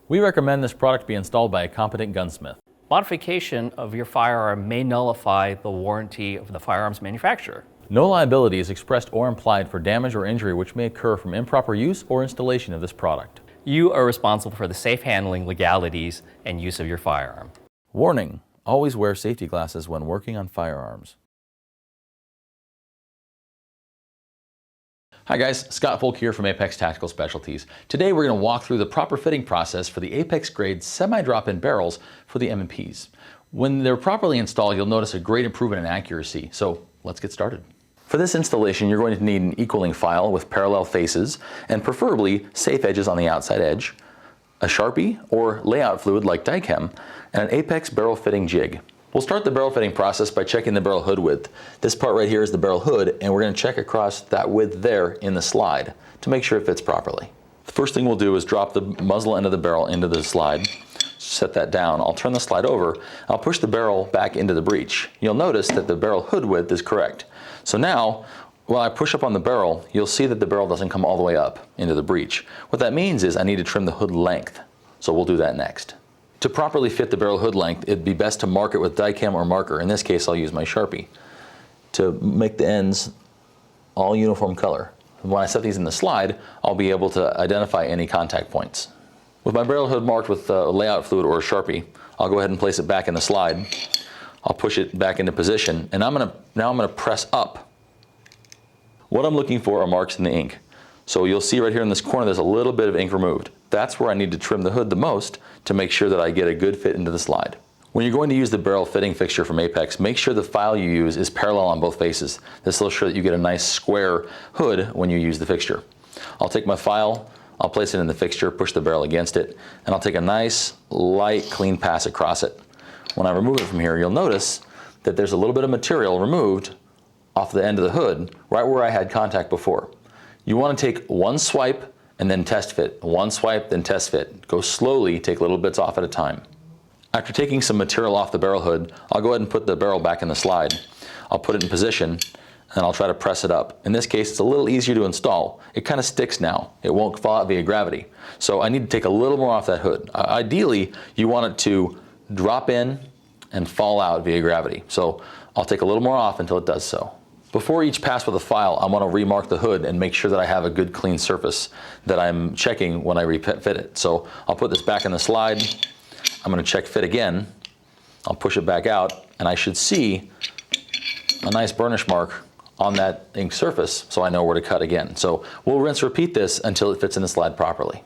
We recommend this product be installed by a competent gunsmith. Modification of your firearm may nullify the warranty of the firearm's manufacturer. No liability is expressed or implied for damage or injury which may occur from improper use or installation of this product. You are responsible for the safe handling, legalities, and use of your firearm. Warning: always wear safety glasses when working on firearms. Hi guys, Scott Folk here from Apex Tactical Specialties. Today we're going to walk through the proper fitting process for the Apex grade semi-drop-in barrels for the M&Ps. When they're properly installed, you'll notice a great improvement in accuracy. So let's get started. For this installation, you're going to need an equaling file with parallel faces and preferably safe edges on the outside edge, a Sharpie or layout fluid like Dychem, and an Apex barrel fitting jig. We'll start the barrel fitting process by checking the barrel hood width. This part right here is the barrel hood, and we're going to check across that width there in the slide to make sure it fits properly. The first thing we'll do is drop the muzzle end of the barrel into the slide. Set that down. I'll turn the slide over. I'll push the barrel back into the breech. You'll notice that the barrel hood width is correct. So now, while I push up on the barrel, you'll see that the barrel doesn't come all the way up into the breech. What that means is I need to trim the hood length. So we'll do that next. To properly fit the barrel hood length, it'd be best to mark it with Dychem or marker. In this case, I'll use my Sharpie to make the ends all uniform color. When I set these in the slide, I'll be able to identify any contact points. With my barrel hood marked with a layout fluid or a Sharpie, I'll go ahead and place it back in the slide. I'll push it back into position, and now I'm gonna press up. What I'm looking for are marks in the ink. So you'll see right here in this corner there's a little bit of ink removed. That's where I need to trim the hood the most to make sure that I get a good fit into the slide. When you're going to use the barrel fitting fixture from Apex, make sure the file you use is parallel on both faces. This will ensure that you get a nice square hood when you use the fixture. I'll take my file, I'll place it in the fixture, push the barrel against it, and I'll take a nice, light, clean pass across it. When I remove it from here, you'll notice that there's a little bit of material removed off the end of the hood, right where I had contact before. You want to take one swipe and then test fit. One swipe, then test fit. Go slowly, take little bits off at a time. After taking some material off the barrel hood, I'll go ahead and put the barrel back in the slide. I'll put it in position, and I'll try to press it up. In this case, it's a little easier to install. It kind of sticks now. It won't fall out via gravity. So I need to take a little more off that hood. Ideally, you want it to drop in and fall out via gravity. So I'll take a little more off until it does so. Before each pass with a file, I want to remark the hood and make sure that I have a good clean surface that I'm checking when I refit it. So I'll put this back in the slide. I'm going to check fit again. I'll push it back out, and I should see a nice burnish mark on that ink surface, so I know where to cut again. So we'll rinse and repeat this until it fits in the slide properly.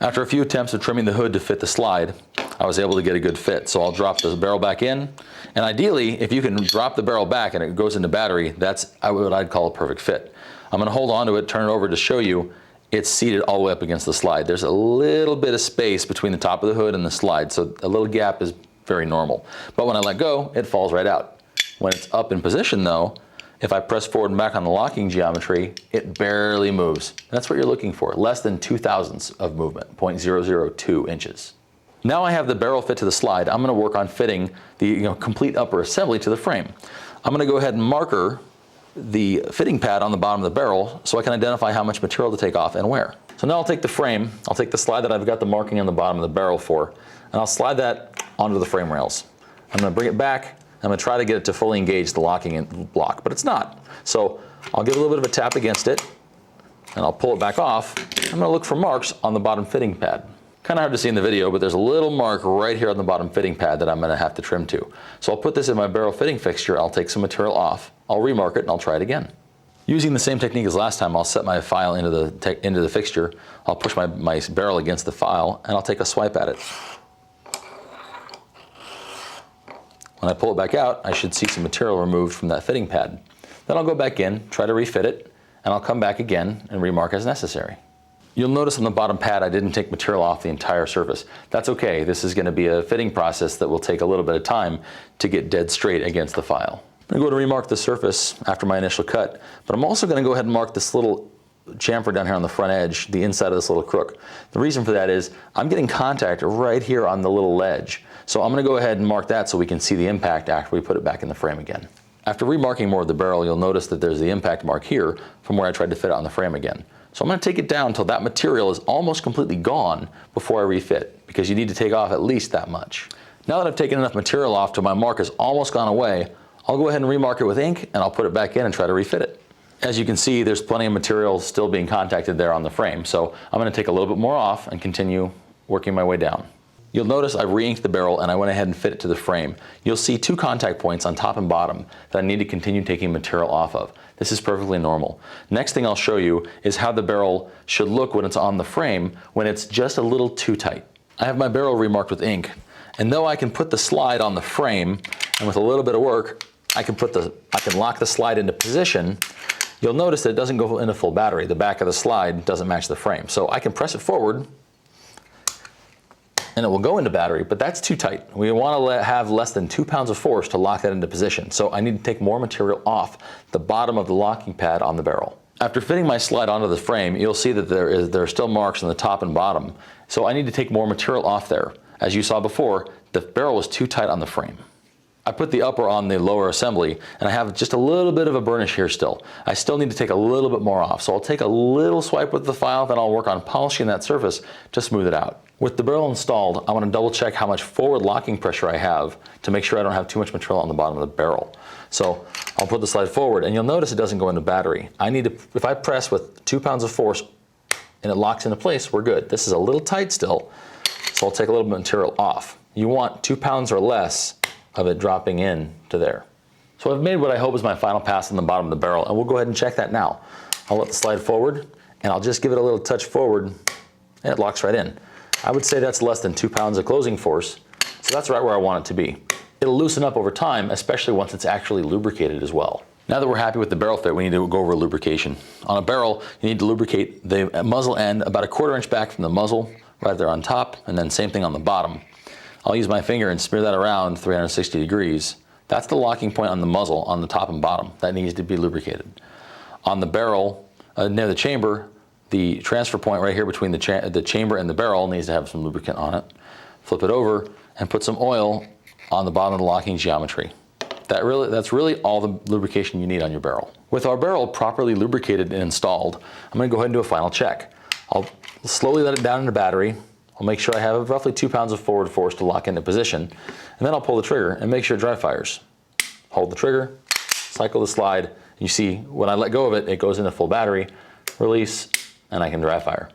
After a few attempts of trimming the hood to fit the slide, I was able to get a good fit. So I'll drop the barrel back in, and ideally, if you can drop the barrel back and it goes into battery, that's what I'd call a perfect fit. I'm going to hold on to it, turn it over to show you it's seated all the way up against the slide. There's a little bit of space between the top of the hood and the slide, so a little gap is very normal. But when I let go, it falls right out. When it's up in position though, if I press forward and back on the locking geometry, it barely moves. That's what you're looking for, less than 0.02 of movement, 0.002 inches. Now I have the barrel fit to the slide. I'm gonna work on fitting the complete upper assembly to the frame. I'm gonna go ahead and marker the fitting pad on the bottom of the barrel so I can identify how much material to take off and where. So now I'll take the frame, I'll take the slide that I've got the marking on the bottom of the barrel for, and I'll slide that onto the frame rails. I'm gonna bring it back. I'm going to try to get it to fully engage the locking block, but it's not. So I'll give a little bit of a tap against it, and I'll pull it back off. I'm going to look for marks on the bottom fitting pad. Kind of hard to see in the video, but there's a little mark right here on the bottom fitting pad that I'm going to have to trim to. So I'll put this in my barrel fitting fixture. I'll take some material off. I'll remark it, and I'll try it again. Using the same technique as last time, I'll set my file into the fixture. I'll push my barrel against the file, and I'll take a swipe at it. When I pull it back out, I should see some material removed from that fitting pad. Then I'll go back in, try to refit it, and I'll come back again and remark as necessary. You'll notice on the bottom pad I didn't take material off the entire surface. That's okay. This is going to be a fitting process that will take a little bit of time to get dead straight against the file. I'm going to go to remark the surface after my initial cut, but I'm also going to go ahead and mark this little chamfer down here on the front edge, the inside of this little crook. The reason for that is I'm getting contact right here on the little ledge. So I'm going to go ahead and mark that so we can see the impact after we put it back in the frame again. After remarking more of the barrel, you'll notice that there's the impact mark here from where I tried to fit it on the frame again. So I'm going to take it down until that material is almost completely gone before I refit, because you need to take off at least that much. Now that I've taken enough material off till my mark has almost gone away, I'll go ahead and remark it with ink, and I'll put it back in and try to refit it. As you can see, there's plenty of material still being contacted there on the frame, so I'm going to take a little bit more off and continue working my way down. You'll notice I've re-inked the barrel and I went ahead and fit it to the frame. You'll see 2 contact points on top and bottom that I need to continue taking material off of. This is perfectly normal. Next thing I'll show you is how the barrel should look when it's on the frame when it's just a little too tight. I have my barrel remarked with ink, and though I can put the slide on the frame, and with a little bit of work, I can lock the slide into position. You'll notice that it doesn't go into full battery. The back of the slide doesn't match the frame. So I can press it forward and it will go into battery, but that's too tight. We want to have less than 2 pounds of force to lock that into position. So I need to take more material off the bottom of the locking pad on the barrel. After fitting my slide onto the frame, you'll see that there are still marks on the top and bottom. So I need to take more material off there. As you saw before, the barrel was too tight on the frame. I put the upper on the lower assembly, and I have just a little bit of a burnish here still. I still need to take a little bit more off, so I'll take a little swipe with the file, then I'll work on polishing that surface to smooth it out. With the barrel installed, I want to double check how much forward locking pressure I have to make sure I don't have too much material on the bottom of the barrel. So I'll put the slide forward, and you'll notice it doesn't go into battery. If I press with 2 pounds of force and it locks into place, we're good. This is a little tight still, so I'll take a little bit of material off. You want 2 pounds or less of it dropping in to there. So I've made what I hope is my final pass on the bottom of the barrel, and we'll go ahead and check that now. I'll let the slide forward, and I'll just give it a little touch forward, and it locks right in. I would say that's less than 2 pounds of closing force, so that's right where I want it to be. It'll loosen up over time, especially once it's actually lubricated as well. Now that we're happy with the barrel fit, we need to go over lubrication. On a barrel, you need to lubricate the muzzle end about 1/4 inch back from the muzzle, right there on top, and then same thing on the bottom. I'll use my finger and smear that around 360 degrees. That's the locking point on the muzzle on the top and bottom. That needs to be lubricated. On the barrel, near the chamber, the transfer point right here between the chamber and the barrel needs to have some lubricant on it. Flip it over and put some oil on the bottom of the locking geometry. That's really all the lubrication you need on your barrel. With our barrel properly lubricated and installed, I'm going to go ahead and do a final check. I'll slowly let it down into battery. I'll make sure I have roughly 2 pounds of forward force to lock into position, and then I'll pull the trigger and make sure it dry fires. Hold the trigger, cycle the slide. You see, when I let go of it, it goes into full battery, release, and I can dry fire.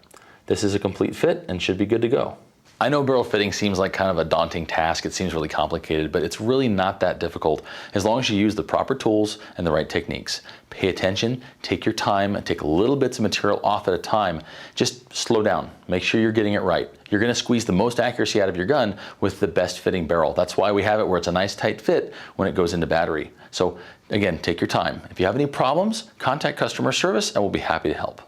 This is a complete fit and should be good to go. I know barrel fitting seems like kind of a daunting task. It seems really complicated, but it's really not that difficult as long as you use the proper tools and the right techniques. Pay attention, take your time, and take little bits of material off at a time. Just slow down. Make sure you're getting it right. You're going to squeeze the most accuracy out of your gun with the best fitting barrel. That's why we have it where it's a nice tight fit when it goes into battery. So again, take your time. If you have any problems, contact customer service and we'll be happy to help.